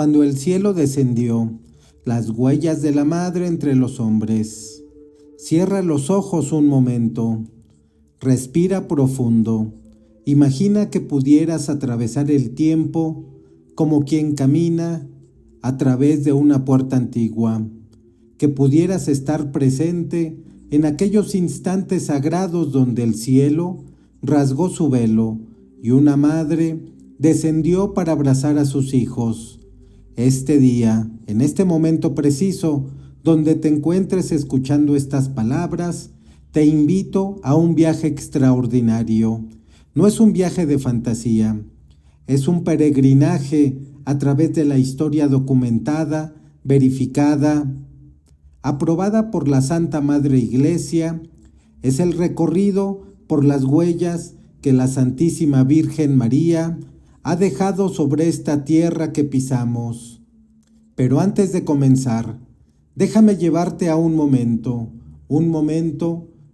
cuando el cielo descendió, las huellas de la madre entre los hombres. Cierra los ojos un momento, respira profundo, imagina que pudieras atravesar el tiempo como quien camina a través de una puerta antigua, que pudieras estar presente en aquellos instantes sagrados donde el cielo rasgó su velo y una madre descendió para abrazar a sus hijos. Este día, en este momento preciso, donde te encuentres escuchando estas palabras, te invito a un viaje extraordinario. No es un viaje de fantasía, es un peregrinaje a través de la historia documentada, verificada, aprobada por la Santa Madre Iglesia. Es el recorrido por las huellas que la Santísima Virgen María ha dejado sobre esta tierra que pisamos. Pero antes de comenzar, déjame llevarte a un momento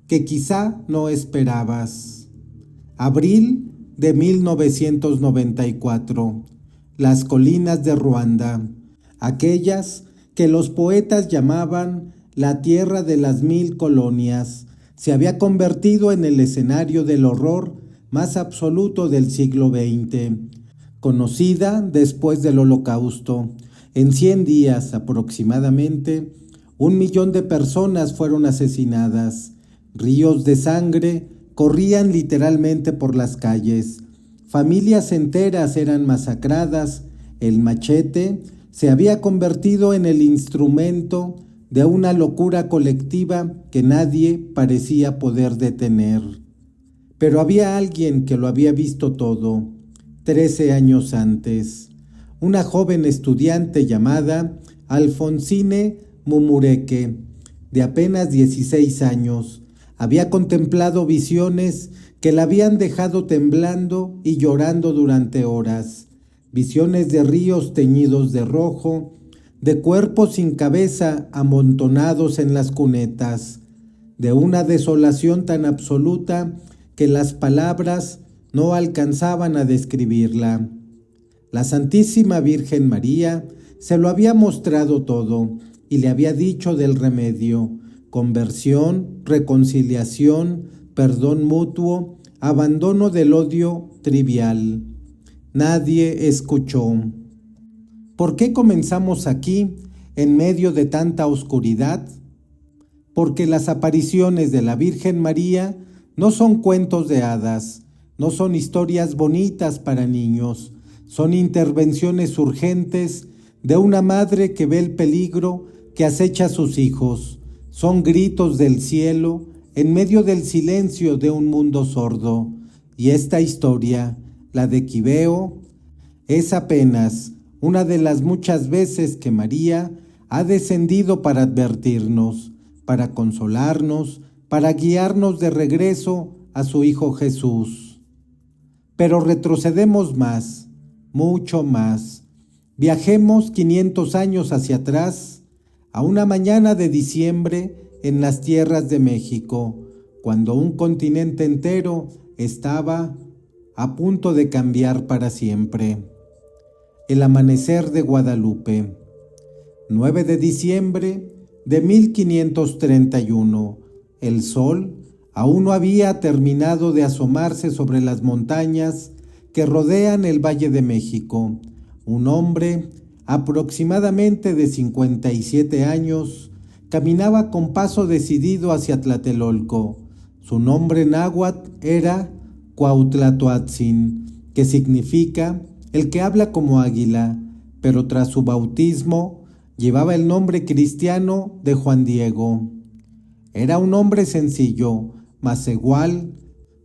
que quizá no esperabas. Abril de 1994, las colinas de Ruanda, aquellas que los poetas llamaban la tierra de las 1000 colonias, se había convertido en el escenario del horror más absoluto del siglo XX, conocida después del Holocausto. En 100 días aproximadamente, 1 millón de personas fueron asesinadas. Ríos de sangre corrían literalmente por las calles. Familias enteras eran masacradas. El machete se había convertido en el instrumento de una locura colectiva que nadie parecía poder detener. Pero había alguien que lo había visto todo. 13 años antes, una joven estudiante llamada Alfonsine Mumureke, de apenas 16 años, había contemplado visiones que la habían dejado temblando y llorando durante horas. Visiones de ríos teñidos de rojo, de cuerpos sin cabeza amontonados en las cunetas, de una desolación tan absoluta que las palabras no alcanzaban a describirla. La Santísima Virgen María se lo había mostrado todo y le había dicho del remedio: conversión, reconciliación, perdón mutuo, abandono del odio trivial. Nadie escuchó. ¿Por qué comenzamos aquí, en medio de tanta oscuridad? Porque las apariciones de la Virgen María no son cuentos de hadas, no son historias bonitas para niños, son intervenciones urgentes de una madre que ve el peligro que acecha a sus hijos. Son gritos del cielo en medio del silencio de un mundo sordo. Y esta historia, la de Quibeo, es apenas una de las muchas veces que María ha descendido para advertirnos, para consolarnos, para guiarnos de regreso a su Hijo Jesús. Pero retrocedemos más, mucho más. Viajemos 500 años hacia atrás, a una mañana de diciembre en las tierras de México, cuando un continente entero estaba a punto de cambiar para siempre. El amanecer de Guadalupe, 9 de diciembre de 1531, el sol aún no había terminado de asomarse sobre las montañas que rodean el Valle de México. Un hombre, aproximadamente de 57 años, caminaba con paso decidido hacia Tlatelolco. Su nombre náhuatl era Cuauhtlatoatzin, que significa el que habla como águila, pero tras su bautismo llevaba el nombre cristiano de Juan Diego. Era un hombre sencillo, mas igual,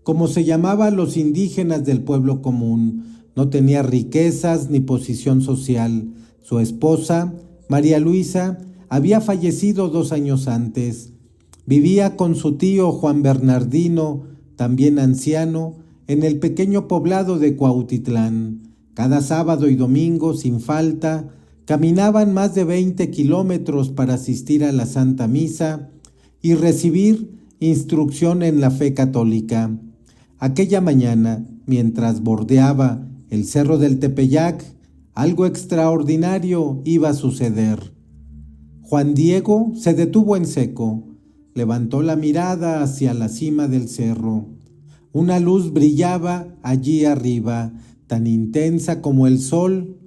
como se llamaba a los indígenas del pueblo común. No tenía riquezas ni posición social. Su esposa, María Luisa, había fallecido 2 años antes. Vivía con su tío Juan Bernardino, también anciano, en el pequeño poblado de Cuautitlán. Cada sábado y domingo, sin falta, caminaban más de 20 kilómetros para asistir a la Santa Misa y recibir instrucción en la fe católica. Aquella mañana, mientras bordeaba el cerro del Tepeyac, Algo extraordinario iba a suceder. Juan Diego se detuvo en seco, levantó la mirada hacia la cima del cerro. Una luz brillaba allí arriba, tan intensa como el sol,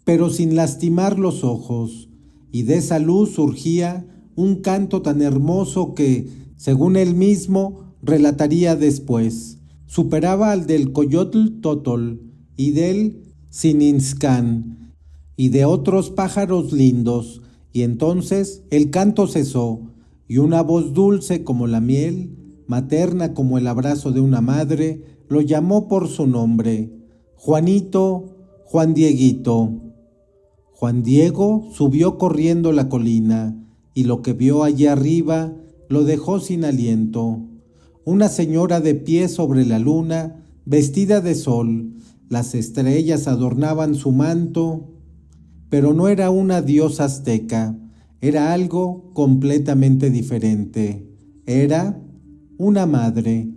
pero sin lastimar los ojos, y de esa luz surgía un canto tan hermoso que, según él mismo, relataría después, superaba al del Coyotl Totol y del Sininzcán y de otros pájaros lindos, y entonces el canto cesó, y una voz dulce como la miel, materna como el abrazo de una madre, lo llamó por su nombre: Juanito, Juan Dieguito. Juan Diego subió corriendo la colina, y lo que vio allí arriba lo dejó sin aliento. Una señora de pie sobre la luna, vestida de sol, las estrellas adornaban su manto, pero no era una diosa azteca, era algo completamente diferente. Era una madre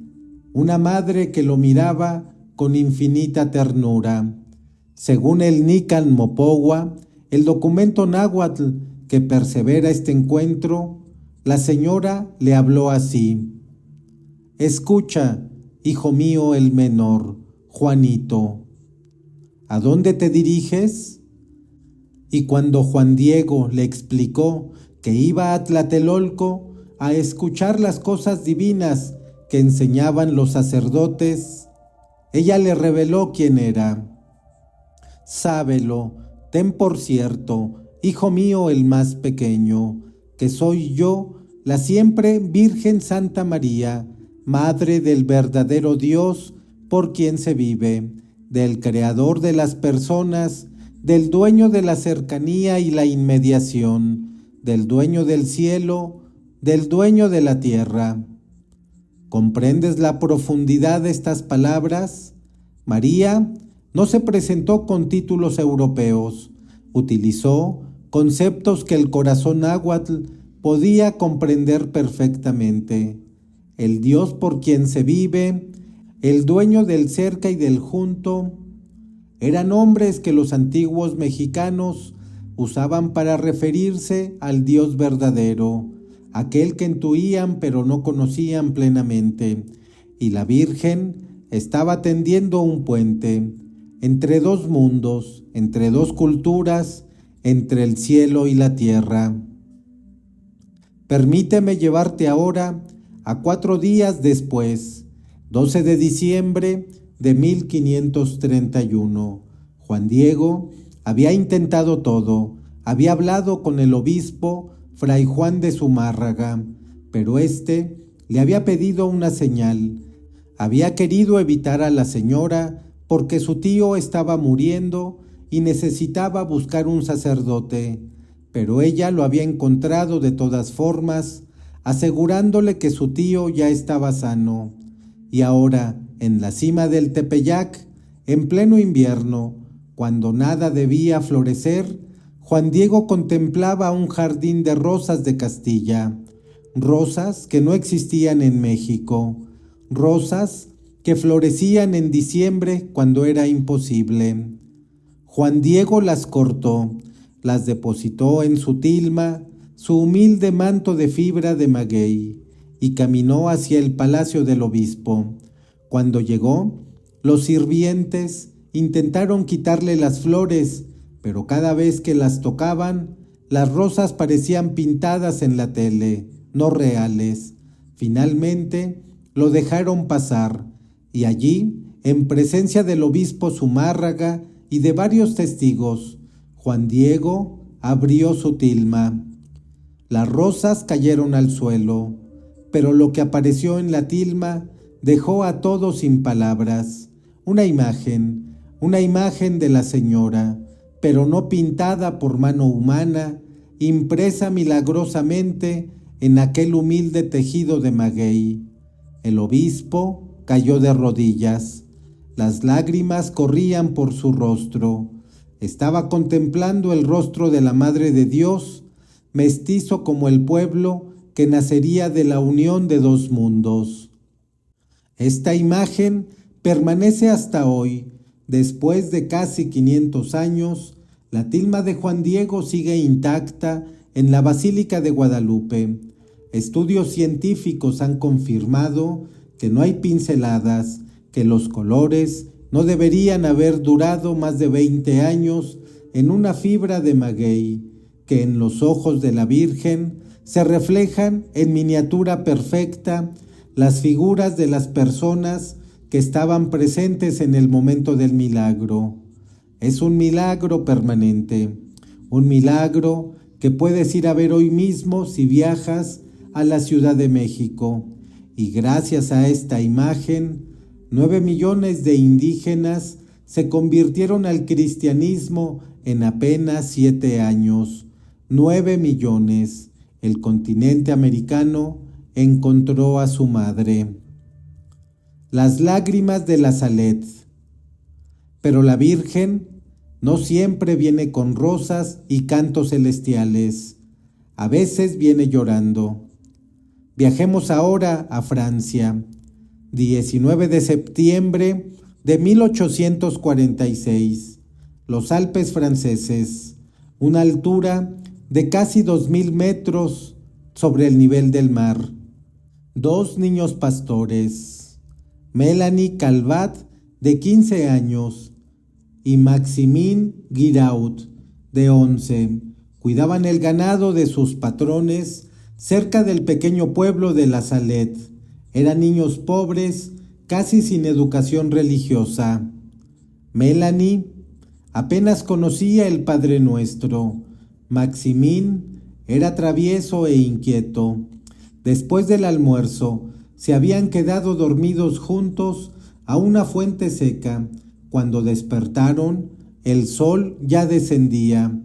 que lo miraba con infinita ternura. Según el Nican Mopohua, el documento náhuatl que persevera este encuentro, la señora le habló así: escucha, hijo mío el menor, Juanito. ¿A dónde te diriges? Y cuando Juan Diego le explicó que iba a Tlatelolco a escuchar las cosas divinas que enseñaban los sacerdotes, ella le reveló quién era. Sábelo, ten por cierto, hijo mío el más pequeño, que soy yo, la siempre Virgen Santa María, Madre del verdadero Dios por quien se vive, del Creador de las personas, del dueño de la cercanía y la inmediación, del dueño del cielo, del dueño de la tierra. ¿Comprendes la profundidad de estas palabras? María no se presentó con títulos europeos, utilizó conceptos que el corazón náhuatl podía comprender perfectamente. El Dios por quien se vive, el dueño del cerca y del junto, eran nombres que los antiguos mexicanos usaban para referirse al Dios verdadero, aquel que intuían pero no conocían plenamente, y la Virgen estaba tendiendo un puente entre dos mundos, entre dos culturas, entre el cielo y la tierra. Permíteme llevarte ahora a 4 días después, 12 de diciembre de 1531. Juan Diego había intentado todo, había hablado con el obispo Fray Juan de Zumárraga, pero éste le había pedido una señal. Había querido evitar a la señora porque su tío estaba muriendo y necesitaba buscar un sacerdote, pero ella lo había encontrado de todas formas, asegurándole que su tío ya estaba sano. Y ahora, en la cima del Tepeyac, en pleno invierno, cuando nada debía florecer, Juan Diego contemplaba un jardín de rosas de Castilla, rosas que no existían en México, rosas que florecían en diciembre cuando era imposible. Juan Diego las cortó, las depositó en su tilma, su humilde manto de fibra de maguey, y caminó hacia el palacio del obispo. Cuando llegó, los sirvientes intentaron quitarle las flores, pero cada vez que las tocaban, las rosas parecían pintadas en la tele, no reales. Finalmente, lo dejaron pasar, y allí, en presencia del obispo Zumárraga y de varios testigos, Juan Diego abrió su tilma. Las rosas cayeron al suelo, pero lo que apareció en la tilma dejó a todos sin palabras. Una imagen de la señora, pero no pintada por mano humana, impresa milagrosamente en aquel humilde tejido de maguey. El obispo cayó de rodillas. Las lágrimas corrían por su rostro. Estaba contemplando el rostro de la Madre de Dios, mestizo como el pueblo que nacería de la unión de dos mundos. Esta imagen permanece hasta hoy, después de casi 500 años, La tilma de Juan Diego sigue intacta en la Basílica de Guadalupe. Estudios científicos han confirmado que no hay pinceladas, que los colores no deberían haber durado más de 20 años en una fibra de maguey, que en los ojos de la Virgen se reflejan en miniatura perfecta las figuras de las personas que estaban presentes en el momento del milagro. Es un milagro permanente, un milagro que puedes ir a ver hoy mismo si viajas a la Ciudad de México. Y gracias a esta imagen, 9 millones de indígenas se convirtieron al cristianismo en apenas 7 años. 9 millones. El continente americano encontró a su madre. Las lágrimas de la Salet. Pero la Virgen no siempre viene con rosas y cantos celestiales. A veces viene llorando. Viajemos ahora a Francia. 19 de septiembre de 1846. Los Alpes franceses. Una altura de casi 2000 metros sobre el nivel del mar. 2 niños pastores, Melanie Calvat, de 15 años, y Maximin Guiraud, de 11, cuidaban el ganado de sus patrones cerca del pequeño pueblo de La Salet. Eran niños pobres, casi sin educación religiosa. Melanie apenas conocía el Padre Nuestro. Maximín era travieso e inquieto. Después del almuerzo, se habían quedado dormidos juntos a una fuente seca. Cuando despertaron, el sol ya descendía.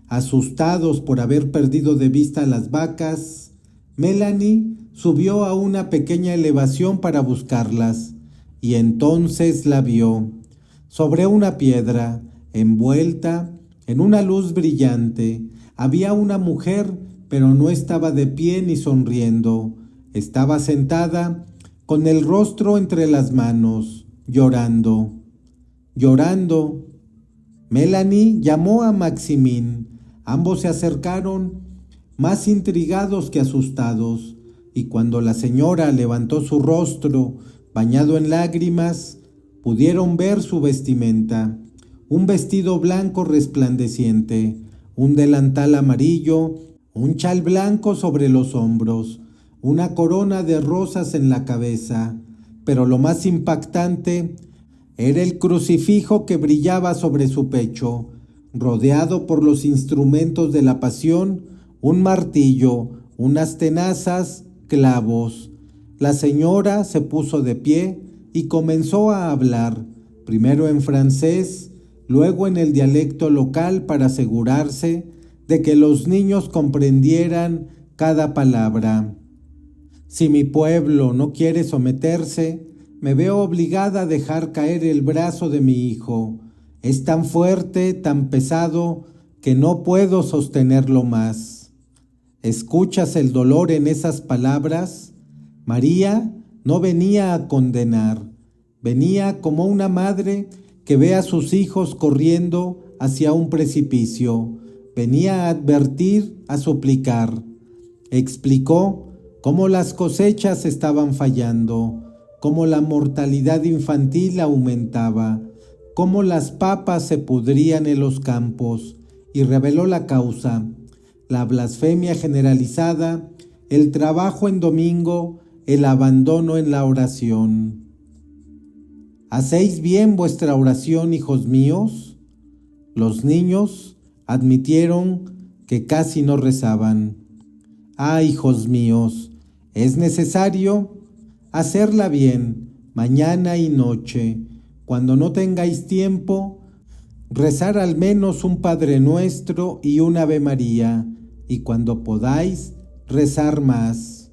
Asustados por haber perdido de vista las vacas, Melanie subió a una pequeña elevación para buscarlas, y entonces la vio. Sobre una piedra, envuelta en una luz brillante, había una mujer, pero no estaba de pie ni sonriendo. Estaba sentada con el rostro entre las manos, llorando. Melanie llamó a Maximín. Ambos se acercaron, más intrigados que asustados, y cuando la señora levantó su rostro, bañado en lágrimas, pudieron ver su vestimenta. Un vestido blanco resplandeciente, un delantal amarillo, un chal blanco sobre los hombros, una corona de rosas en la cabeza, pero lo más impactante era el crucifijo que brillaba sobre su pecho, rodeado por los instrumentos de la pasión, un martillo, unas tenazas, clavos. La señora se puso de pie y comenzó a hablar, primero en francés, luego en el dialecto local para asegurarse de que los niños comprendieran cada palabra. Si mi pueblo no quiere someterse, me veo obligada a dejar caer el brazo de mi hijo. Es tan fuerte, tan pesado, que no puedo sostenerlo más. ¿Escuchas el dolor en esas palabras? María no venía a condenar, venía como una madre que ve a sus hijos corriendo hacia un precipicio. Venía a advertir, a suplicar. Explicó cómo las cosechas estaban fallando, cómo la mortalidad infantil aumentaba, cómo las papas se pudrían en los campos, y reveló la causa: la blasfemia generalizada, el trabajo en domingo, el abandono en la oración. ¿Hacéis bien vuestra oración, hijos míos? Los niños admitieron que casi no rezaban. Ah, hijos míos, es necesario hacerla bien, mañana y noche. Cuando no tengáis tiempo, rezar al menos un Padre Nuestro y un Ave María, y cuando podáis, rezar más.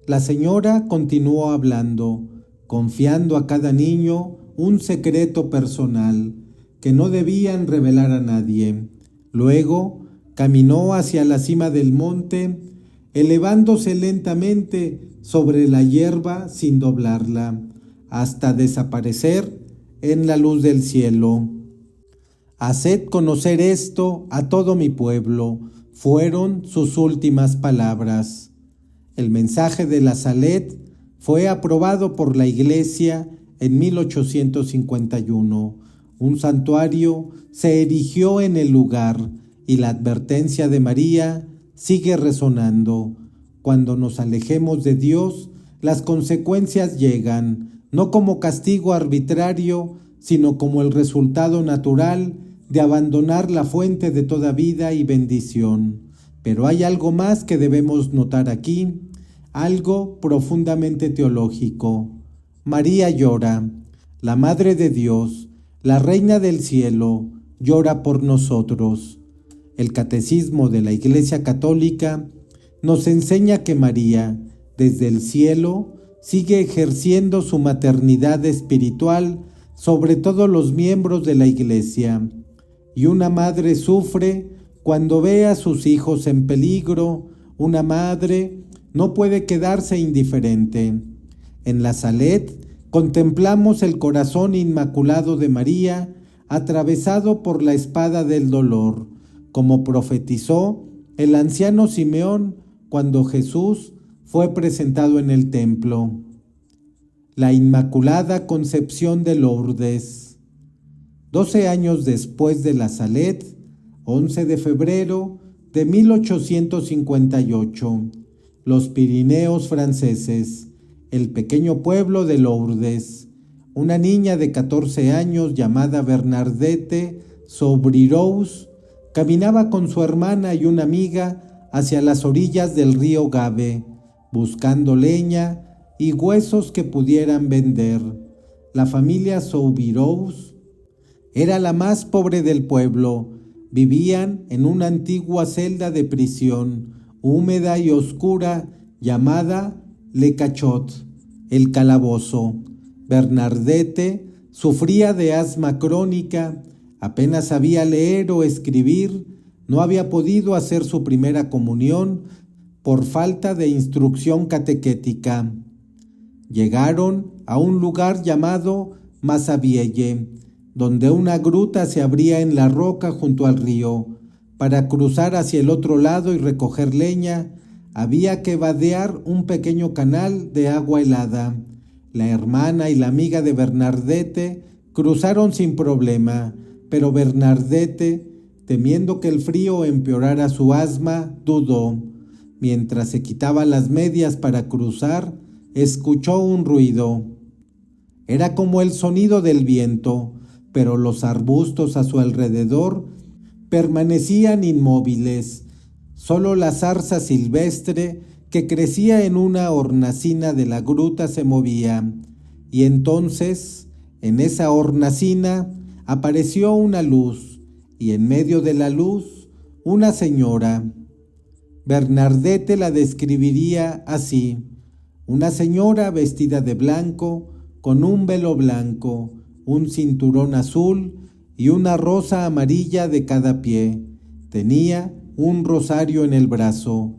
La señora continuó hablando, confiando a cada niño un secreto personal que no debían revelar a nadie. Luego caminó hacia la cima del monte, elevándose lentamente sobre la hierba sin doblarla, hasta desaparecer en la luz del cielo. Haced conocer esto a todo mi pueblo, fueron sus últimas palabras. El mensaje de la Salet fue aprobado por la Iglesia en 1851. Un santuario se erigió en el lugar y la advertencia de María sigue resonando. Cuando nos alejemos de Dios, las consecuencias llegan, no como castigo arbitrario, sino como el resultado natural de abandonar la fuente de toda vida y bendición. Pero hay algo más que debemos notar aquí, algo profundamente teológico. María llora, la Madre de Dios, la Reina del Cielo, llora por nosotros. El Catecismo de la Iglesia Católica nos enseña que María, desde el cielo, sigue ejerciendo su maternidad espiritual sobre todos los miembros de la Iglesia, y una madre sufre cuando ve a sus hijos en peligro. Una madre no puede quedarse indiferente. En la Salet contemplamos el corazón inmaculado de María atravesado por la espada del dolor, como profetizó el anciano Simeón cuando Jesús fue presentado en el templo. La Inmaculada Concepción de Lourdes. 12 años después de la Salet, 11 de febrero de 1858, los Pirineos franceses, el pequeño pueblo de Lourdes, una niña de 14 años llamada Bernadette Soubirous, caminaba con su hermana y una amiga hacia las orillas del río Gave, buscando leña y huesos que pudieran vender. La familia Soubirous era la más pobre del pueblo. Vivían en una antigua celda de prisión, húmeda y oscura, llamada Le Cachot, el calabozo. Bernadette sufría de asma crónica, apenas sabía leer o escribir, no había podido hacer su primera comunión por falta de instrucción catequética. Llegaron a un lugar llamado Massabielle, donde una gruta se abría en la roca junto al río. Para cruzar hacia el otro lado y recoger leña, había que vadear un pequeño canal de agua helada. La hermana y la amiga de Bernadette cruzaron sin problema, pero Bernadette, temiendo que el frío empeorara su asma, dudó. Mientras se quitaba las medias para cruzar, escuchó un ruido. Era como el sonido del viento, pero los arbustos a su alrededor permanecían inmóviles. Solo la zarza silvestre que crecía en una hornacina de la gruta se movía. Y entonces, en esa hornacina, apareció una luz, y en medio de la luz, una señora. Bernadette la describiría así: una señora vestida de blanco, con un velo blanco, un cinturón azul y una rosa amarilla de cada pie. Tenía un rosario en el brazo.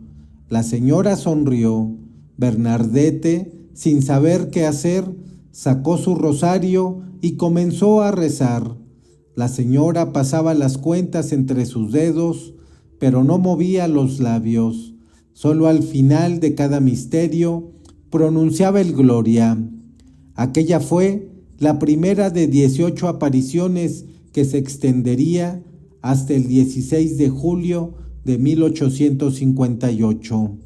La señora sonrió. Bernadette, sin saber qué hacer, sacó su rosario y comenzó a rezar. La señora pasaba las cuentas entre sus dedos, pero no movía los labios. Solo al final de cada misterio pronunciaba el Gloria. Aquella fue la primera de 18 apariciones que se extendería hasta el 16 de julio de 1858.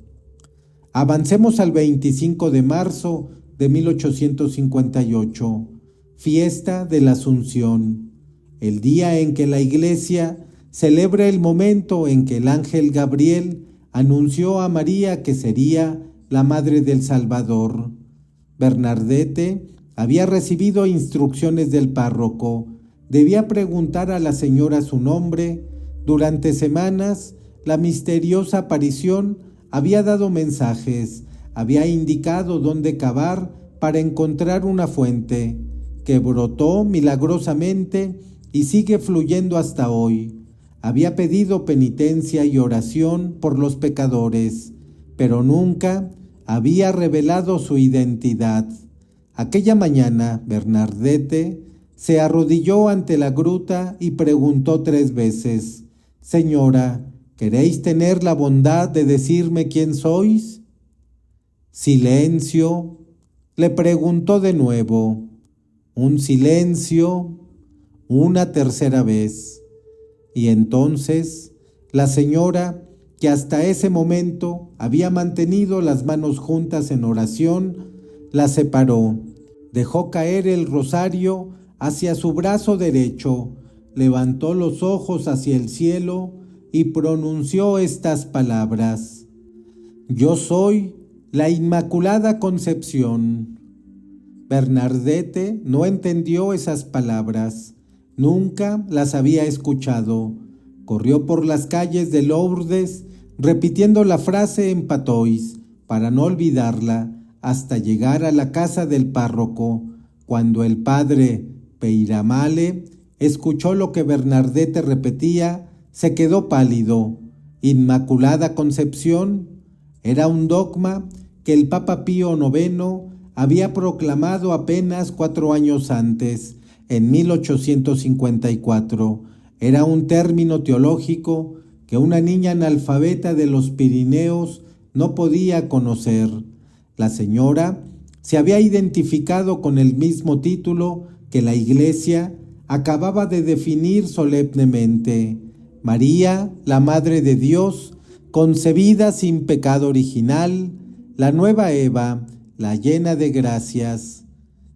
Avancemos al 25 de marzo de 1858, fiesta de la Asunción, el día en que la Iglesia celebra el momento en que el ángel Gabriel anunció a María que sería la madre del Salvador. Bernadette había recibido instrucciones del párroco. Debía preguntar a la señora su nombre. Durante semanas, la misteriosa aparición había dado mensajes, había indicado dónde cavar para encontrar una fuente, que brotó milagrosamente y sigue fluyendo hasta hoy. Había pedido penitencia y oración por los pecadores, pero nunca había revelado su identidad. Aquella mañana, Bernadette se arrodilló ante la gruta y preguntó 3 veces: «Señora, ¿queréis tener la bondad de decirme quién sois?». «Silencio», le preguntó de nuevo. Un silencio, una tercera vez. Y entonces la señora, que hasta ese momento había mantenido las manos juntas en oración, la separó, dejó caer el rosario hacia su brazo derecho, levantó los ojos hacia el cielo y pronunció estas palabras: «Yo soy la Inmaculada Concepción». Bernardete no entendió esas palabras, nunca las había escuchado. Corrió por las calles de Lourdes repitiendo la frase en patois para no olvidarla hasta llegar a la casa del párroco. Cuando el padre Peiramale escuchó lo que Bernardete repetía, se quedó pálido. Inmaculada Concepción era un dogma que el Papa Pío IX había proclamado apenas 4 años antes, en 1854. Era un término teológico que una niña analfabeta de los Pirineos no podía conocer. La señora se había identificado con el mismo título que la Iglesia acababa de definir solemnemente: María, la Madre de Dios, concebida sin pecado original, la nueva Eva, la llena de gracias.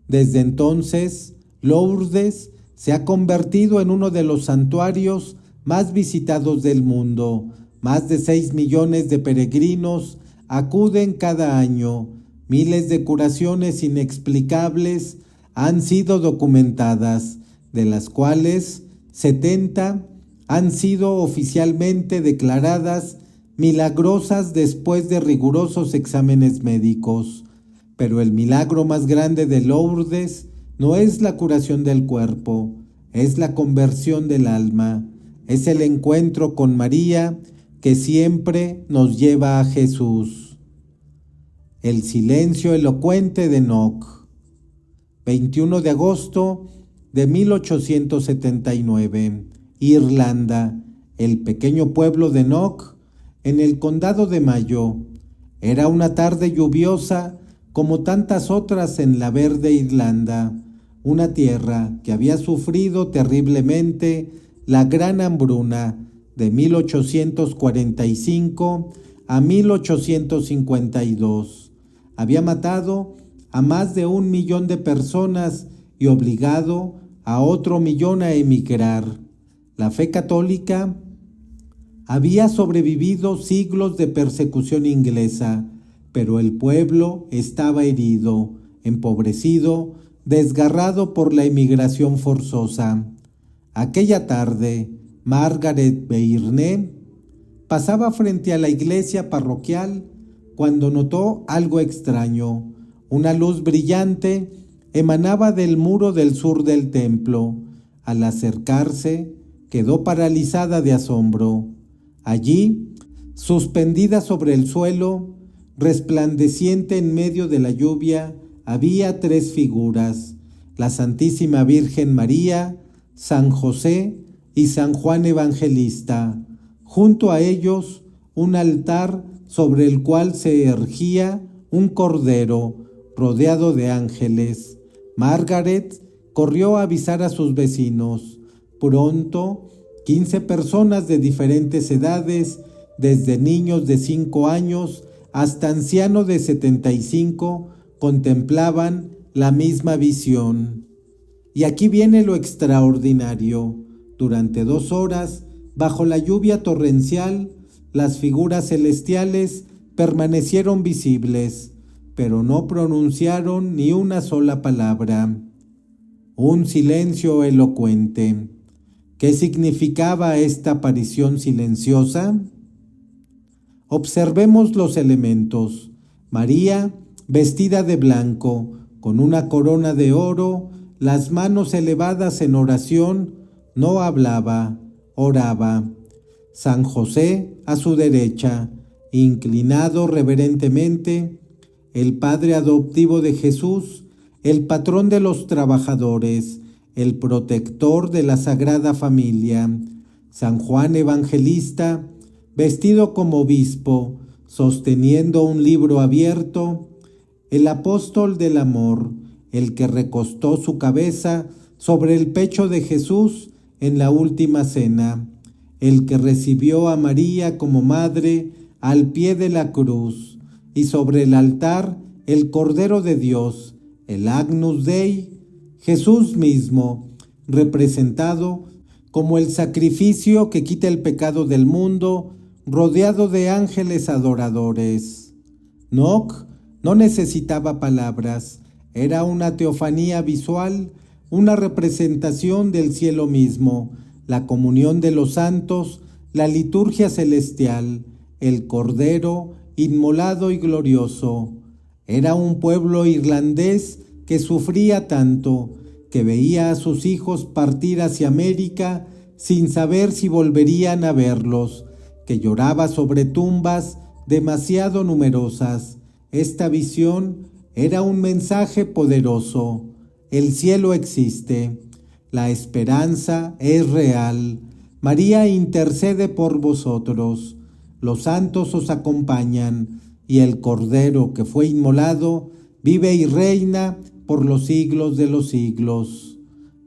Desde entonces, Lourdes se ha convertido en uno de los santuarios más visitados del mundo. Más de 6 millones de peregrinos acuden cada año. Miles de curaciones inexplicables han sido documentadas, de las cuales 70 han sido oficialmente declaradas milagrosas después de rigurosos exámenes médicos. Pero el milagro más grande de Lourdes no es la curación del cuerpo, es la conversión del alma, es el encuentro con María que siempre nos lleva a Jesús. El silencio elocuente de Enoch. 21 de agosto de 1879, Irlanda, el pequeño pueblo de Enoch, en el condado de Mayo. Era una tarde lluviosa como tantas otras en la verde Irlanda, una tierra que había sufrido terriblemente la gran hambruna de 1845 a 1852. Había matado a más de 1 millón de personas y obligado a otro millón a emigrar. La fe católica había sobrevivido siglos de persecución inglesa, pero el pueblo estaba herido, empobrecido, desgarrado por la emigración forzosa. Aquella tarde, Margaret Beirne pasaba frente a la iglesia parroquial cuando notó algo extraño. Una luz brillante emanaba del muro del sur del templo. Al acercarse, quedó paralizada de asombro. Allí, suspendida sobre el suelo, resplandeciente en medio de la lluvia, había 3 figuras: la Santísima Virgen María, San José y San Juan Evangelista. Junto a ellos, un altar sobre el cual se erguía un cordero rodeado de ángeles. Margaret corrió a avisar a sus vecinos. Pronto, 15 personas de diferentes edades, desde niños de 5 años hasta ancianos de 75, contemplaban la misma visión. Y aquí viene lo extraordinario. Durante 2 horas, bajo la lluvia torrencial, las figuras celestiales permanecieron visibles, pero no pronunciaron ni una sola palabra. Un silencio elocuente. ¿Qué significaba esta aparición silenciosa? Observemos los elementos. María, vestida de blanco, con una corona de oro, las manos elevadas en oración, no hablaba, oraba. San José a su derecha, inclinado reverentemente, el padre adoptivo de Jesús, el patrón de los trabajadores, el protector de la Sagrada Familia. San Juan Evangelista, vestido como obispo, sosteniendo un libro abierto, el apóstol del amor, el que recostó su cabeza sobre el pecho de Jesús en la última cena, el que recibió a María como madre al pie de la cruz, y sobre el altar el Cordero de Dios, el Agnus Dei, Jesús mismo, representado como el sacrificio que quita el pecado del mundo, rodeado de ángeles adoradores. Enoc no necesitaba palabras, era una teofanía visual, una representación del cielo mismo, la comunión de los santos, la liturgia celestial, el Cordero inmolado y glorioso. Era un pueblo irlandés que sufría tanto, que veía a sus hijos partir hacia América sin saber si volverían a verlos, que lloraba sobre tumbas demasiado numerosas. Esta visión era un mensaje poderoso. El cielo existe, la esperanza es real. María intercede por vosotros, los santos os acompañan, y el Cordero que fue inmolado vive y reina por los siglos de los siglos.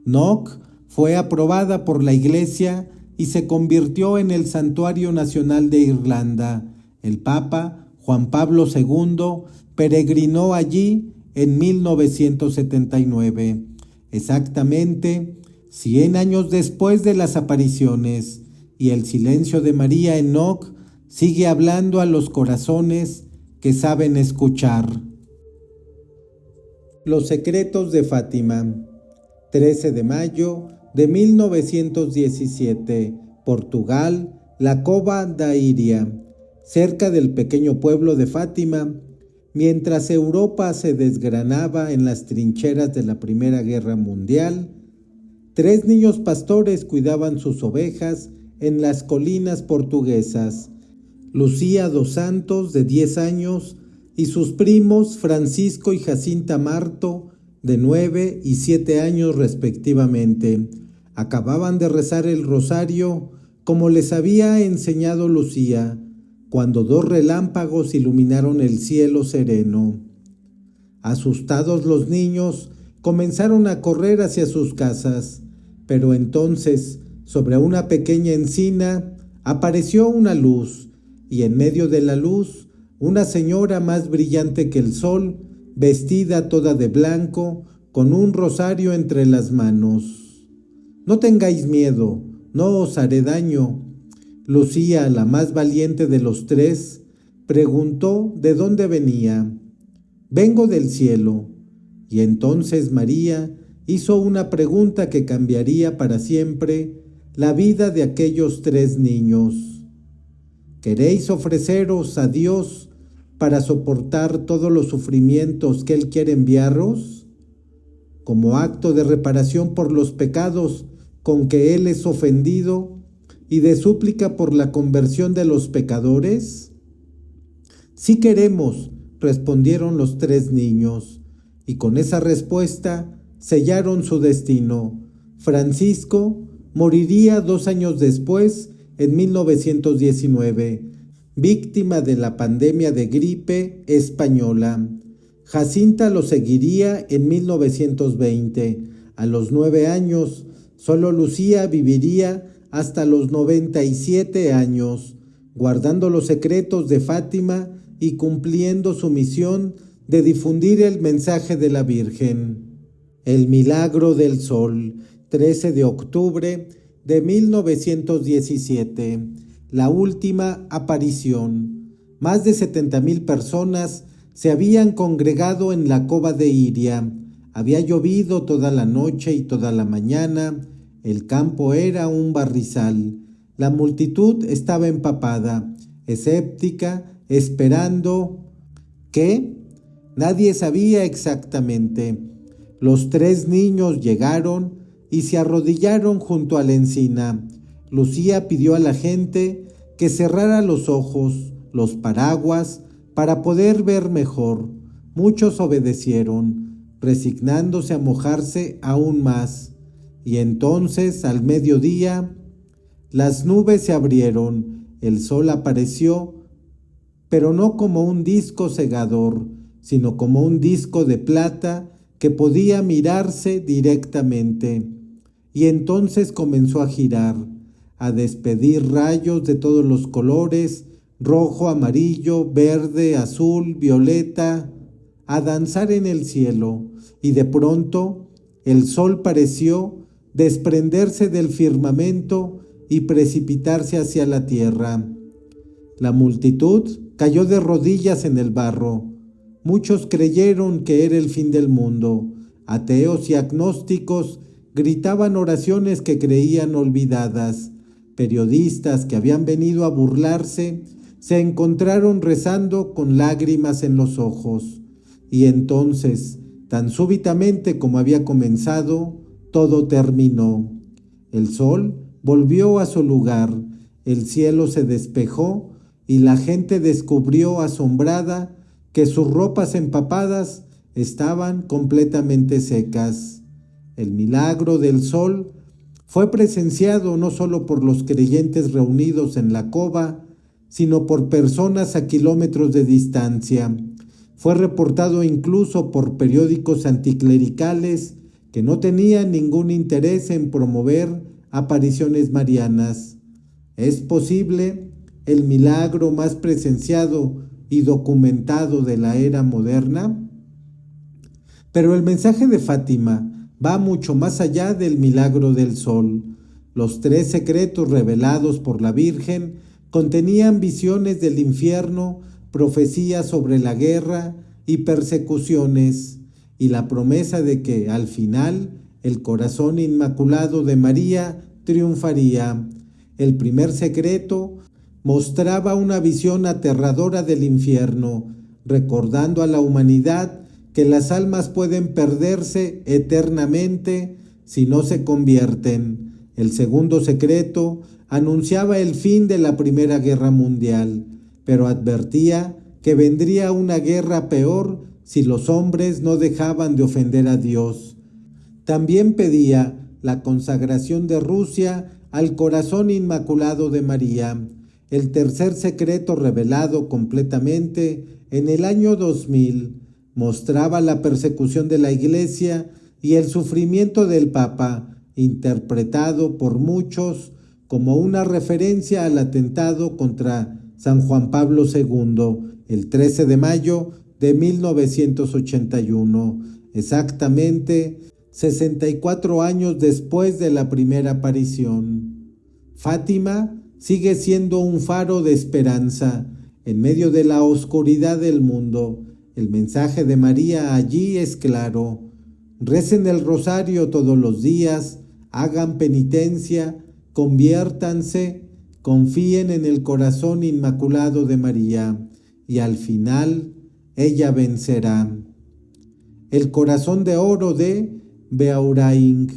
Enoc fue aprobada por la Iglesia y se convirtió en el Santuario Nacional de Irlanda. El Papa Juan Pablo II peregrinó allí en 1979, exactamente 100 años después de las apariciones, y el silencio de María en Enoc sigue hablando a los corazones que saben escuchar. Los secretos de Fátima, 13 de mayo de 1917, Portugal, La Cova da Iria, cerca del pequeño pueblo de Fátima. Mientras Europa se desgranaba en las trincheras de la Primera Guerra Mundial, 3 niños pastores cuidaban sus ovejas en las colinas portuguesas. Lucía dos Santos, de 10 años, y sus primos Francisco y Jacinta Marto, de 9 y 7 años respectivamente, acababan de rezar el rosario como les había enseñado Lucía, cuando 2 relámpagos iluminaron el cielo sereno. Asustados los niños comenzaron a correr hacia sus casas, pero entonces, sobre una pequeña encina, apareció una luz, y en medio de la luz, una señora más brillante que el sol, vestida toda de blanco, con un rosario entre las manos. «No tengáis miedo, no os haré daño». Lucía, la más valiente de los 3, preguntó de dónde venía. «Vengo del cielo». Y entonces María hizo una pregunta que cambiaría para siempre la vida de aquellos 3 niños. ¿Queréis ofreceros a Dios para soportar todos los sufrimientos que Él quiere enviaros? Como acto de reparación por los pecados con que Él es ofendido y de súplica por la conversión de los pecadores. Sí queremos, respondieron los 3 niños, y con esa respuesta sellaron su destino. Francisco moriría 2 años después, en 1919, víctima de la pandemia de gripe española. Jacinta lo seguiría en 1920. A los 9 años, solo Lucía viviría hasta los 97 años, guardando los secretos de Fátima y cumpliendo su misión de difundir el mensaje de la Virgen. El milagro del sol, 13 de octubre de 1917, la última aparición. Más de 70,000 personas se habían congregado en la Cova de Iria. Había llovido toda la noche y toda la mañana. El campo era un barrizal. La multitud estaba empapada, escéptica, esperando. ¿Qué? Nadie sabía exactamente. Los 3 niños llegaron y se arrodillaron junto a la encina. Lucía pidió a la gente que cerrara los ojos, los paraguas, para poder ver mejor. Muchos obedecieron, resignándose a mojarse aún más. Y entonces, al mediodía, las nubes se abrieron, el sol apareció, pero no como un disco cegador, sino como un disco de plata que podía mirarse directamente. Y entonces comenzó a girar, a despedir rayos de todos los colores, rojo, amarillo, verde, azul, violeta, a danzar en el cielo, y de pronto el sol pareció desprenderse del firmamento y precipitarse hacia la tierra. La multitud cayó de rodillas en el barro. Muchos creyeron que era el fin del mundo. Ateos y agnósticos gritaban oraciones que creían olvidadas. Periodistas que habían venido a burlarse se encontraron rezando con lágrimas en los ojos. Y entonces, tan súbitamente como había comenzado, todo terminó. El sol volvió a su lugar, el cielo se despejó y la gente descubrió asombrada que sus ropas empapadas estaban completamente secas. El milagro del sol fue presenciado no solo por los creyentes reunidos en la cova, sino por personas a kilómetros de distancia. Fue reportado incluso por periódicos anticlericales que no tenían ningún interés en promover apariciones marianas. ¿Es posible el milagro más presenciado y documentado de la era moderna? Pero el mensaje de Fátima va mucho más allá del milagro del sol. Los 3 secretos revelados por la Virgen contenían visiones del infierno, profecías sobre la guerra y persecuciones, y la promesa de que, al final, el corazón inmaculado de María triunfaría. El primer secreto mostraba una visión aterradora del infierno, recordando a la humanidad que las almas pueden perderse eternamente si no se convierten. El segundo secreto anunciaba el fin de la Primera Guerra Mundial, pero advertía que vendría una guerra peor si los hombres no dejaban de ofender a Dios. También pedía la consagración de Rusia al corazón inmaculado de María. El tercer secreto, revelado completamente en el año 2000, mostraba la persecución de la Iglesia y el sufrimiento del Papa, interpretado por muchos como una referencia al atentado contra San Juan Pablo II, el 13 de mayo de 1981, exactamente 64 años después de la primera aparición. Fátima sigue siendo un faro de esperanza en medio de la oscuridad del mundo. El mensaje de María allí es claro. Recen el rosario todos los días, hagan penitencia, conviértanse, confíen en el corazón inmaculado de María, y al final ella vencerá. El corazón de oro de Beauraing.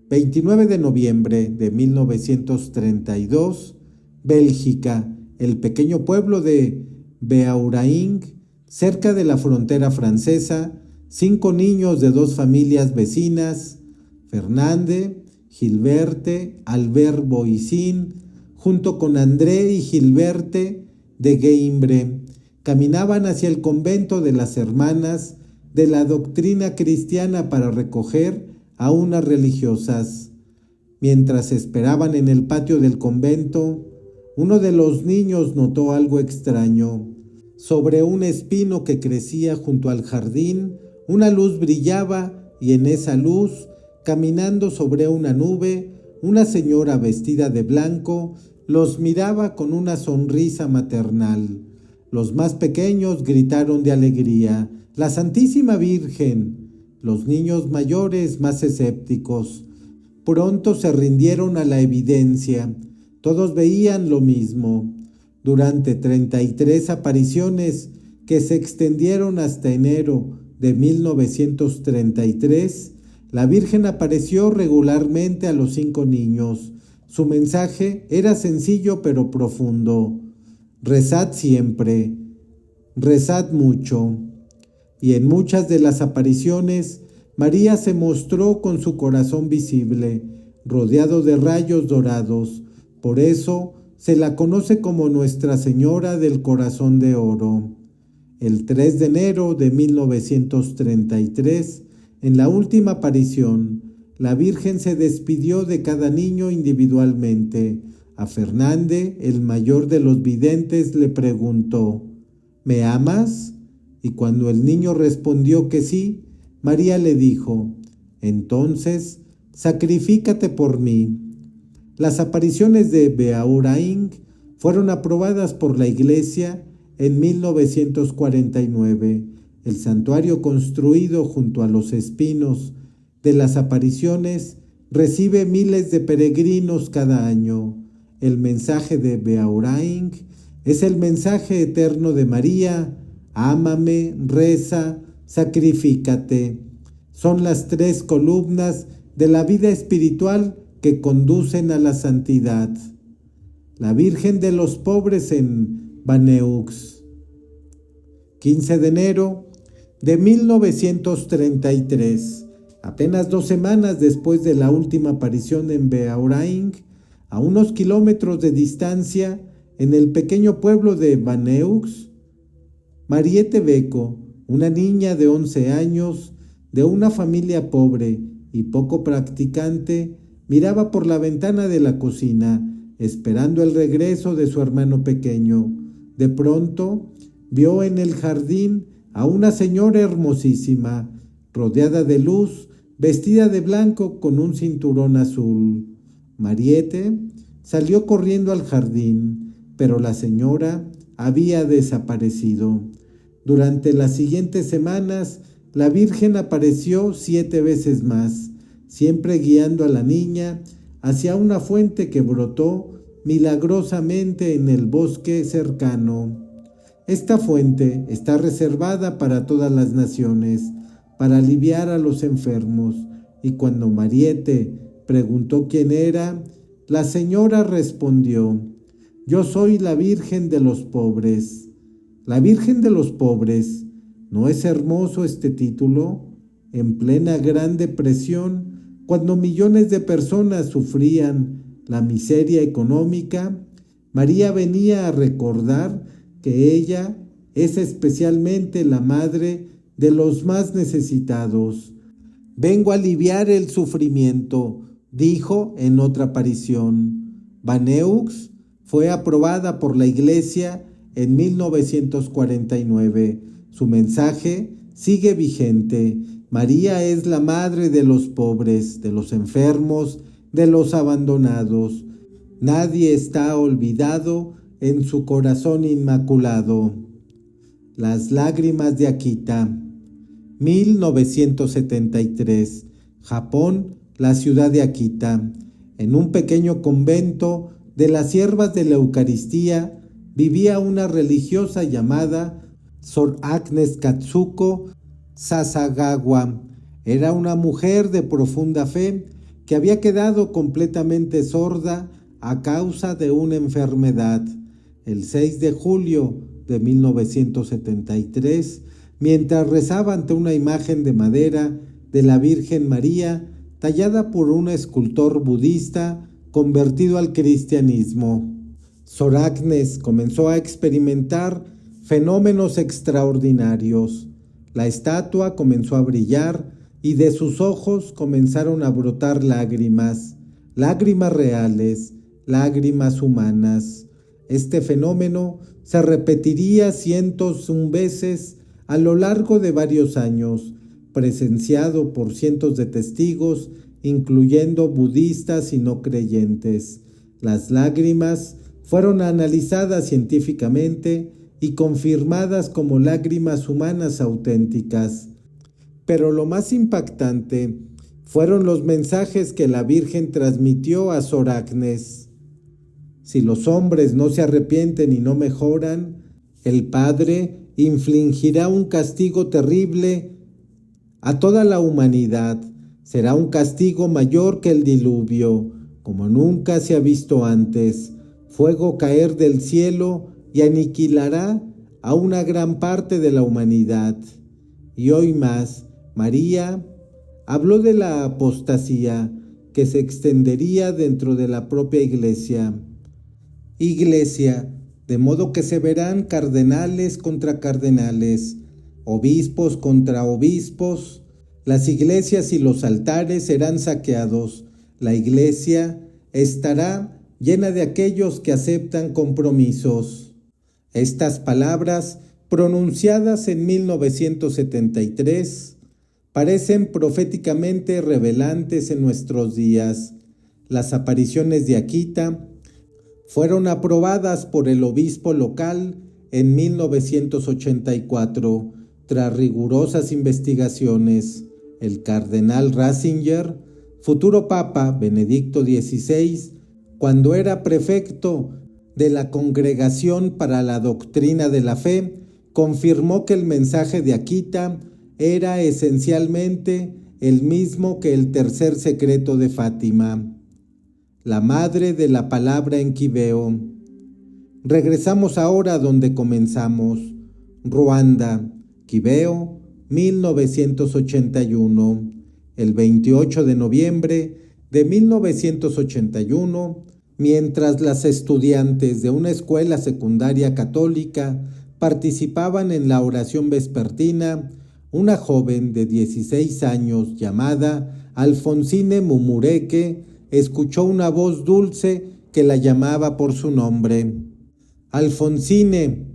29 de noviembre de 1932, Bélgica, el pequeño pueblo de Beauraing, cerca de la frontera francesa, 5 niños de 2 familias vecinas, Fernande, Gilberte, Albert Boissin, junto con André y Gilberte de Gueimbre, caminaban hacia el convento de las Hermanas de la Doctrina Cristiana para recoger a unas religiosas. Mientras esperaban en el patio del convento, uno de los niños notó algo extraño. Sobre un espino que crecía junto al jardín, una luz brillaba y en esa luz, caminando sobre una nube, una señora vestida de blanco los miraba con una sonrisa maternal. Los más pequeños gritaron de alegría: ¡La Santísima Virgen! Los niños mayores, más escépticos, pronto se rindieron a la evidencia. Todos veían lo mismo. Durante 33 apariciones que se extendieron hasta enero de 1933, la Virgen apareció regularmente a los 5 niños. Su mensaje era sencillo pero profundo: rezad siempre, rezad mucho. Y en muchas de las apariciones, María se mostró con su corazón visible, rodeado de rayos dorados. Por eso se la conoce como Nuestra Señora del Corazón de Oro. El 3 de enero de 1933, en la última aparición, la Virgen se despidió de cada niño individualmente. A Fernández, el mayor de los videntes, le preguntó: ¿Me amas? Y cuando el niño respondió que sí, María le dijo: entonces, sacrifícate por mí. Las apariciones de Beauraing fueron aprobadas por la Iglesia en 1949. El santuario construido junto a los espinos de las apariciones recibe miles de peregrinos cada año. El mensaje de Beauraing es el mensaje eterno de María: ámame, reza, sacrifícate. Son las 3 columnas de la vida espiritual que conducen a la santidad. La Virgen de los Pobres en Baneux. 15 de enero de 1933. Apenas 2 semanas después de la última aparición en Beauraing, a unos kilómetros de distancia, en el pequeño pueblo de Baneux, Mariette Beco, una niña de 11 años, de una familia pobre y poco practicante, miraba por la ventana de la cocina, esperando el regreso de su hermano pequeño. De pronto, vio en el jardín a una señora hermosísima, rodeada de luz, vestida de blanco con un cinturón azul. Mariette salió corriendo al jardín, pero la señora había desaparecido. Durante las siguientes semanas, la Virgen apareció 7 veces más, siempre guiando a la niña hacia una fuente que brotó milagrosamente en el bosque cercano. Esta fuente está reservada para todas las naciones, para aliviar a los enfermos, y cuando Mariette preguntó quién era, la señora respondió: yo soy la Virgen de los Pobres. La Virgen de los Pobres. ¿No es hermoso este título? En plena Gran Depresión, cuando millones de personas sufrían la miseria económica, María venía a recordar que ella es especialmente la madre de los más necesitados. Vengo a aliviar el sufrimiento, dijo en otra aparición. Baneux fue aprobada por la Iglesia en 1949. Su mensaje sigue vigente. María es la madre de los pobres, de los enfermos, de los abandonados. Nadie está olvidado en su corazón inmaculado. Las lágrimas de Akita. 1973. Japón, la ciudad de Akita. En un pequeño convento de las siervas de la Eucaristía vivía una religiosa llamada Sor Agnes Katsuko Sasagawa. Era una mujer de profunda fe que había quedado completamente sorda a causa de una enfermedad. El 6 de julio de 1973, mientras rezaba ante una imagen de madera de la Virgen María, tallada por un escultor budista convertido al cristianismo, Sor Agnes comenzó a experimentar fenómenos extraordinarios. La estatua comenzó a brillar y de sus ojos comenzaron a brotar lágrimas, lágrimas reales, lágrimas humanas. Este fenómeno se repetiría 101 veces a lo largo de varios años, presenciado por cientos de testigos, incluyendo budistas y no creyentes. Las lágrimas fueron analizadas científicamente y confirmadas como lágrimas humanas auténticas. Pero lo más impactante fueron los mensajes que la Virgen transmitió a Sor Agnes. Si los hombres no se arrepienten y no mejoran, el Padre infligirá un castigo terrible a toda la humanidad. Será un castigo mayor que el diluvio, como nunca se ha visto antes. Fuego caer del cielo y aniquilará a una gran parte de la humanidad. Y hoy más, María Habló de la apostasía que se extendería dentro de la propia Iglesia. Iglesia, de modo que se verán cardenales contra cardenales, obispos contra obispos. Las iglesias y los altares serán saqueados. La Iglesia estará llena de aquellos que aceptan compromisos. Estas palabras, pronunciadas en 1973, parecen proféticamente revelantes en nuestros días. Las apariciones de Akita fueron aprobadas por el obispo local en 1984, tras rigurosas investigaciones. El cardenal Ratzinger, futuro papa Benedicto XVI, cuando era prefecto de la Congregación para la Doctrina de la Fe, confirmó que el mensaje de Akita era esencialmente el mismo que el tercer secreto de Fátima, la madre de la palabra en quibeo. Regresamos ahora donde comenzamos. Ruanda, Quibeo, 1981. El 28 de noviembre de 1981, mientras las estudiantes de una escuela secundaria católica participaban en la oración vespertina, una joven de 16 años llamada Alfonsine Mumureke escuchó una voz dulce que la llamaba por su nombre. Alfonsine.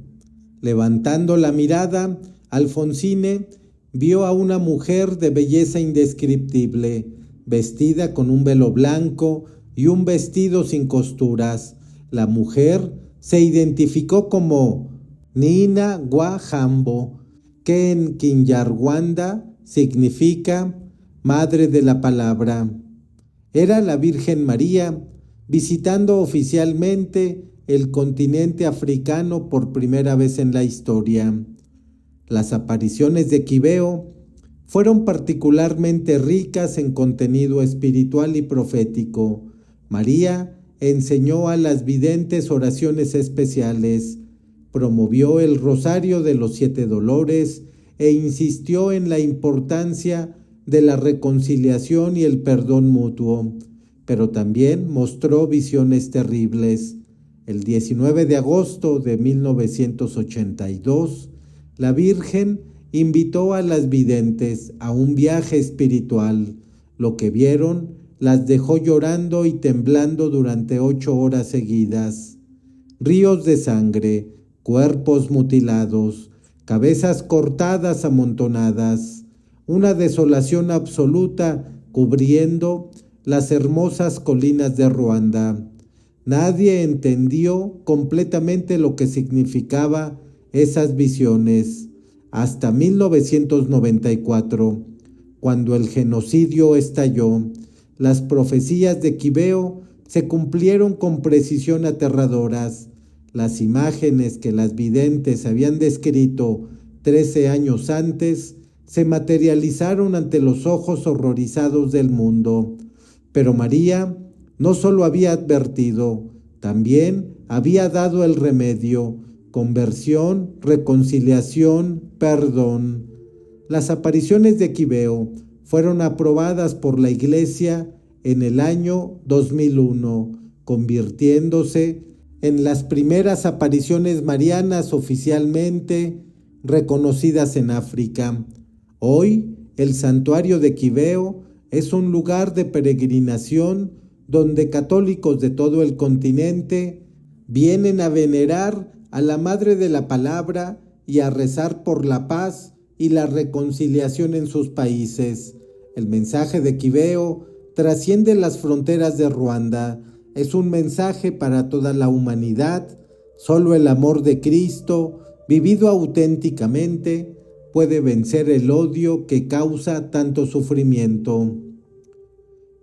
Levantando la mirada, Alfonsine vio a una mujer de belleza indescriptible, vestida con un velo blanco y un vestido sin costuras. La mujer se identificó como Nina Guajambo, que en Kinyarwanda significa Madre de la Palabra. Era la Virgen María visitando oficialmente el continente africano por primera vez en la historia. Las apariciones de Quibeo fueron particularmente ricas en contenido espiritual y profético. María enseñó a las videntes oraciones especiales, promovió el rosario de los 7 dolores e insistió en la importancia de la reconciliación y el perdón mutuo, pero también mostró visiones terribles. El 19 de agosto de 1982, la Virgen invitó a las videntes a un viaje espiritual. Lo que vieron las dejó llorando y temblando durante 8 horas seguidas. Ríos de sangre, cuerpos mutilados, cabezas cortadas amontonadas, una desolación absoluta cubriendo las hermosas colinas de Ruanda. Nadie entendió completamente lo que significaba esas visiones hasta 1994, cuando el genocidio estalló. Las profecías de Quibeo se cumplieron con precisión aterradoras. Las imágenes que las videntes habían descrito 13 años antes se materializaron ante los ojos horrorizados del mundo. Pero María no solo había advertido, también había dado el remedio: conversión, reconciliación, perdón. Las apariciones de Quibeo fueron aprobadas por la Iglesia en el año 2001, convirtiéndose en las primeras apariciones marianas oficialmente reconocidas en África. Hoy, el santuario de Quibeo es un lugar de peregrinación donde católicos de todo el continente vienen a venerar a la Madre de la Palabra y a rezar por la paz y la reconciliación en sus países. El mensaje de Quibeo trasciende las fronteras de Ruanda. Es un mensaje para toda la humanidad. Solo el amor de Cristo, vivido auténticamente, puede vencer el odio que causa tanto sufrimiento.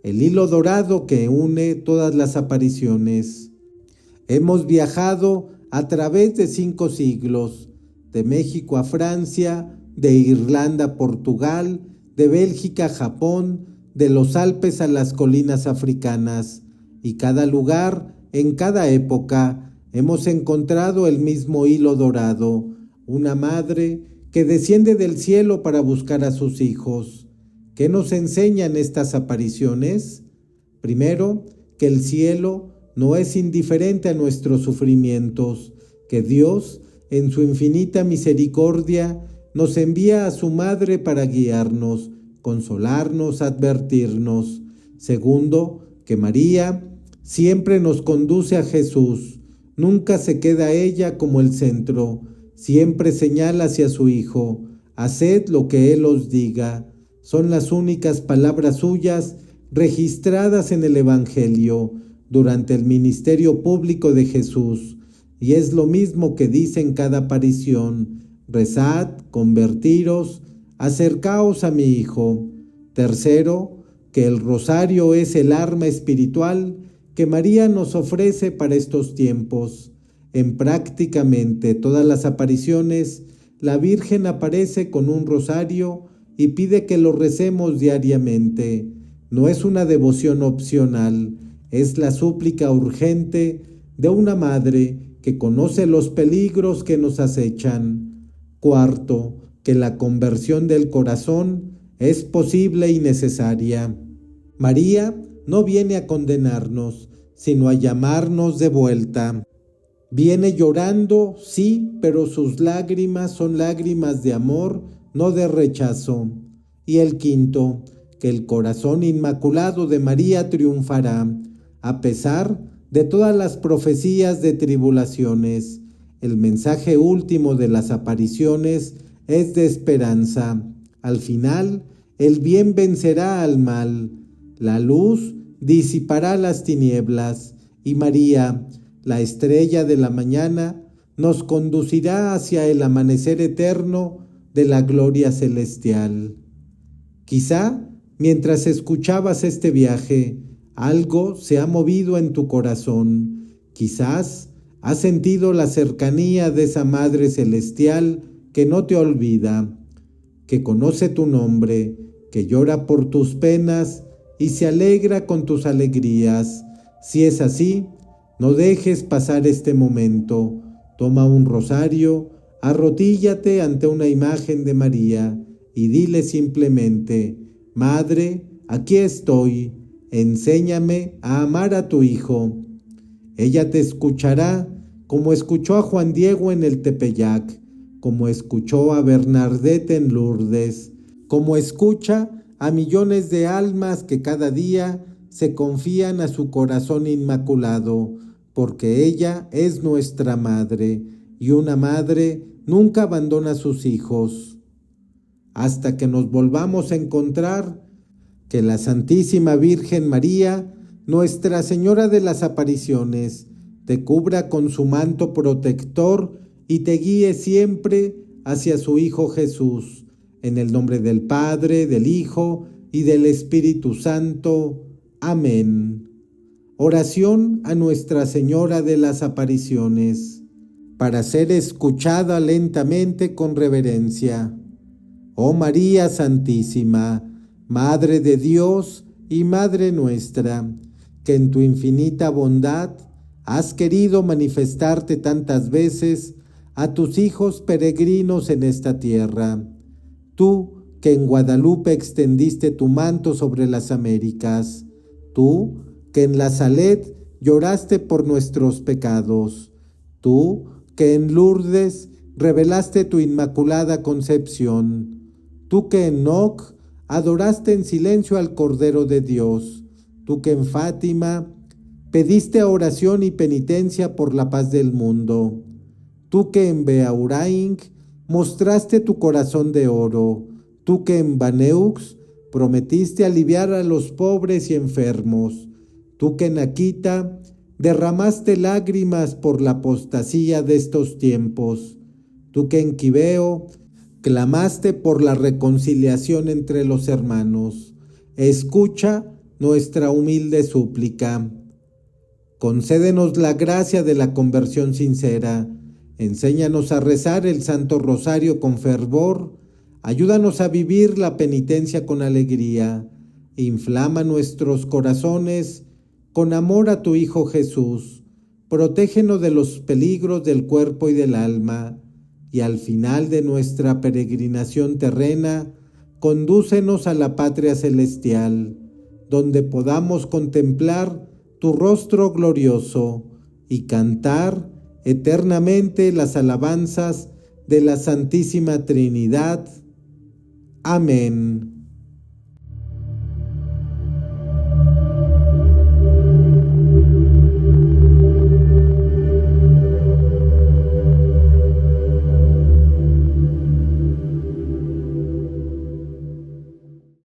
El hilo dorado que une todas las apariciones. Hemos viajado a través de 5 siglos, de México a Francia, de Irlanda a Portugal, de Bélgica a Japón, de los Alpes a las colinas africanas, y cada lugar, en cada época, hemos encontrado el mismo hilo dorado, una madre que desciende del cielo para buscar a sus hijos. ¿Qué nos enseñan estas apariciones? Primero, que el cielo no es indiferente a nuestros sufrimientos, que Dios, en su infinita misericordia, nos envía a su Madre para guiarnos, consolarnos, advertirnos. Segundo, que María siempre nos conduce a Jesús, nunca se queda ella como el centro, siempre señala hacia su Hijo, haced lo que Él os diga. Son las únicas palabras suyas registradas en el Evangelio durante el ministerio público de Jesús, y es lo mismo que dice en cada aparición: rezad, convertiros, acercaos a mi Hijo. Tercero, que el rosario es el arma espiritual que María nos ofrece para estos tiempos. En prácticamente todas las apariciones, la Virgen aparece con un rosario y pide que lo recemos diariamente. No es una devoción opcional, es la súplica urgente de una madre que conoce los peligros que nos acechan. Cuarto, que la conversión del corazón es posible y necesaria. María no viene a condenarnos, sino a llamarnos de vuelta. Viene llorando, sí, pero sus lágrimas son lágrimas de amor, no de rechazo. Y el quinto, que el corazón inmaculado de María triunfará, a pesar de todas las profecías de tribulaciones. El mensaje último de las apariciones es de esperanza. Al final, el bien vencerá al mal. La luz disipará las tinieblas, y María, la estrella de la mañana, nos conducirá hacia el amanecer eterno de la gloria celestial. Quizá, mientras escuchabas este viaje, algo se ha movido en tu corazón. Quizás has sentido la cercanía de esa Madre Celestial que no te olvida, que conoce tu nombre, que llora por tus penas y se alegra con tus alegrías. Si es así, no dejes pasar este momento. Toma un rosario, arrodíllate ante una imagen de María y dile simplemente: Madre, aquí estoy, enséñame a amar a tu Hijo. Ella te escuchará como escuchó a Juan Diego en el Tepeyac, como escuchó a Bernadette en Lourdes, como escucha a millones de almas que cada día se confían a su corazón inmaculado, porque ella es nuestra madre, y una madre nunca abandona a sus hijos. Hasta que nos volvamos a encontrar, que la Santísima Virgen María, Nuestra Señora de las Apariciones, te cubra con su manto protector y te guíe siempre hacia su Hijo Jesús. En el nombre del Padre, del Hijo y del Espíritu Santo. Amén. Oración a Nuestra Señora de las Apariciones, para ser escuchada lentamente con reverencia. Oh María Santísima, Madre de Dios y Madre nuestra, que en tu infinita bondad has querido manifestarte tantas veces a tus hijos peregrinos en esta tierra. Tú, que en Guadalupe extendiste tu manto sobre las Américas. Tú, que en la Salet lloraste por nuestros pecados. Tú, que en Lourdes revelaste tu inmaculada concepción. Tú, que en Noc adoraste en silencio al Cordero de Dios. Tú, que en Fátima pediste oración y penitencia por la paz del mundo. Tú, que en Beauraing mostraste tu corazón de oro. Tú, que en Baneux prometiste aliviar a los pobres y enfermos. Tú, que en Akita derramaste lágrimas por la apostasía de estos tiempos. Tú, que en Quibeo clamaste por la reconciliación entre los hermanos. Escucha nuestra humilde súplica. Concédenos la gracia de la conversión sincera. Enséñanos a rezar el Santo Rosario con fervor. Ayúdanos a vivir la penitencia con alegría. Inflama nuestros corazones con amor a tu Hijo Jesús. Protégenos de los peligros del cuerpo y del alma. Y al final de nuestra peregrinación terrena, condúcenos a la patria celestial, donde podamos contemplar tu rostro glorioso y cantar eternamente las alabanzas de la Santísima Trinidad. Amén.